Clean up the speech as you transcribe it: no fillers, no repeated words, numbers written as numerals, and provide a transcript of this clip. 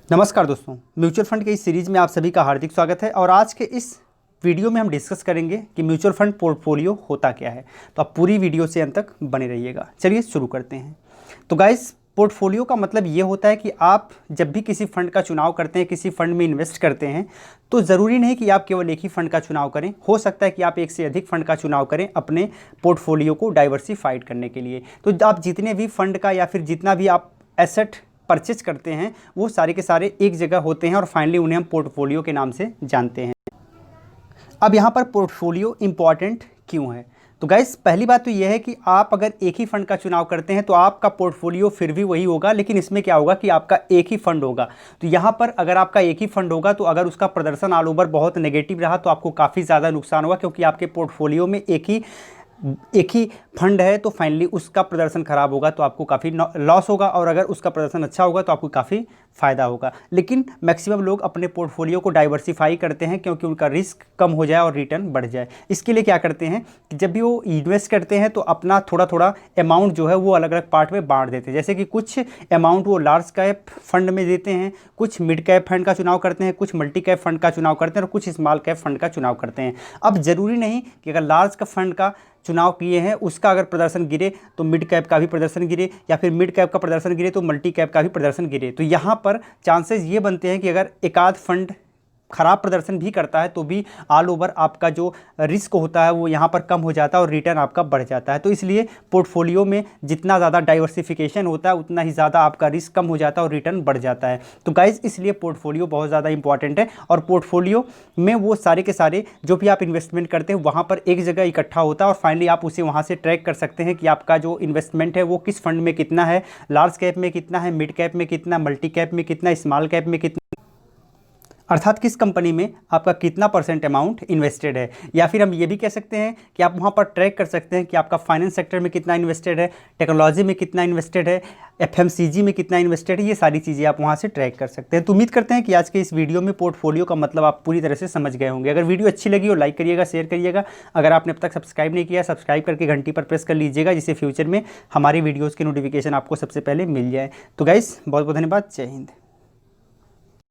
नमस्कार दोस्तों, mutual fund के इस सीरीज़ में आप सभी का हार्दिक स्वागत है। और आज के इस वीडियो में हम डिस्कस करेंगे कि म्यूचुअल फंड पोर्टफोलियो होता क्या है। तो आप पूरी वीडियो से अंत तक बने रहिएगा। चलिए शुरू करते हैं। तो गाइस, पोर्टफोलियो का मतलब ये होता है कि आप जब भी किसी फंड का चुनाव करते हैं, किसी फंड में इन्वेस्ट करते हैं, तो ज़रूरी नहीं कि आप केवल एक ही फंड का चुनाव करें। हो सकता है कि आप एक से अधिक फंड का चुनाव करें अपने पोर्टफोलियो को डाइवर्सिफाइड करने के लिए। तो आप जितने भी फंड का या फिर जितना भी आप एसेट परचेज करते हैं, वो सारे के सारे एक जगह होते हैं और फाइनली उन्हें हम पोर्टफोलियो के नाम से जानते हैं। अब यहाँ पर पोर्टफोलियो इंपॉर्टेंट क्यों है? तो गाइस, पहली बात तो यह है कि आप अगर एक ही फंड का चुनाव करते हैं तो आपका पोर्टफोलियो फिर भी वही होगा, लेकिन इसमें क्या होगा कि आपका एक ही फंड होगा। तो यहाँ पर अगर आपका एक ही फंड होगा तो अगर उसका प्रदर्शन ऑल ओवर बहुत नेगेटिव रहा तो आपको काफ़ी ज़्यादा नुकसान होगा, क्योंकि आपके पोर्टफोलियो में एक ही फंड है तो फाइनली उसका प्रदर्शन खराब होगा तो आपको काफ़ी लॉस होगा, और अगर उसका प्रदर्शन अच्छा होगा तो आपको काफ़ी फ़ायदा होगा। लेकिन मैक्सिमम लोग अपने पोर्टफोलियो को डाइवर्सिफाई करते हैं क्योंकि उनका रिस्क कम हो जाए और रिटर्न बढ़ जाए। इसके लिए क्या करते हैं कि जब भी वो इन्वेस्ट करते हैं तो अपना थोड़ा थोड़ा अमाउंट जो है वो अलग अलग पार्ट में बांट देते हैं। जैसे कि कुछ अमाउंट वो लार्ज कैप फंड में देते हैं, कुछ मिड कैप फंड का चुनाव करते हैं, कुछ मल्टी कैप फंड का चुनाव करते हैं और कुछ स्मॉल कैप फंड का चुनाव करते हैं। अब ज़रूरी नहीं कि अगर लार्ज का फंड का चुनाव किए हैं उसका अगर प्रदर्शन गिरे तो मिड कैप का भी प्रदर्शन गिरे, या फिर मिड कैप का प्रदर्शन गिरे तो मल्टी कैप का भी प्रदर्शन गिरे। तो यहाँ पर चांसेस ये बनते हैं कि अगर एक आध फंड खराब प्रदर्शन भी करता है तो भी ऑल ओवर आपका जो रिस्क होता है वो यहाँ पर कम हो जाता है और रिटर्न आपका बढ़ जाता है। तो इसलिए पोर्टफोलियो में जितना ज़्यादा डाइवर्सिफिकेशन होता है उतना ही ज़्यादा आपका रिस्क कम हो जाता है और रिटर्न बढ़ जाता है। तो गाइस, इसलिए पोर्टफोलियो बहुत ज़्यादा इंपॉर्टेंट है, और पोर्टफोलियो में वो सारे के सारे जो भी आप इन्वेस्टमेंट करते हैं वहाँ पर एक जगह इकट्ठा होता है, और फाइनली आप उसे वहाँ से ट्रैक कर सकते हैं कि आपका जो इन्वेस्टमेंट है वो किस फंड में कितना है, लार्ज कैप में कितना है, मिड कैप में कितना, मल्टी कैप में कितना, स्मॉल कैप में कितना, अर्थात किस कंपनी में आपका कितना परसेंट अमाउंट इन्वेस्टेड है। या फिर हम ये भी कह सकते हैं कि आप वहाँ पर ट्रैक कर सकते हैं कि आपका फाइनेंस सेक्टर में कितना इन्वेस्टेड है, टेक्नोलॉजी में कितना इन्वेस्टेड है, एफएमसीजी में कितना इन्वेस्टेड है। ये सारी चीज़ें आप वहाँ से ट्रैक कर सकते हैं। तो उम्मीद करते हैं कि आज के इस वीडियो में पोर्टफोलियो का मतलब आप पूरी तरह से समझ गए होंगे। अगर वीडियो अच्छी लगी हो लाइक करिएगा, शेयर करिएगा। अगर आपने अब तक सब्सक्राइब नहीं किया, सब्सक्राइब करके घंटी पर प्रेस कर लीजिएगा, जिससे फ्यूचर में हमारी वीडियोज़ की नोटिफिकेशन आपको सबसे पहले मिल जाए। तो गाइस, बहुत बहुत धन्यवाद। जय हिंद।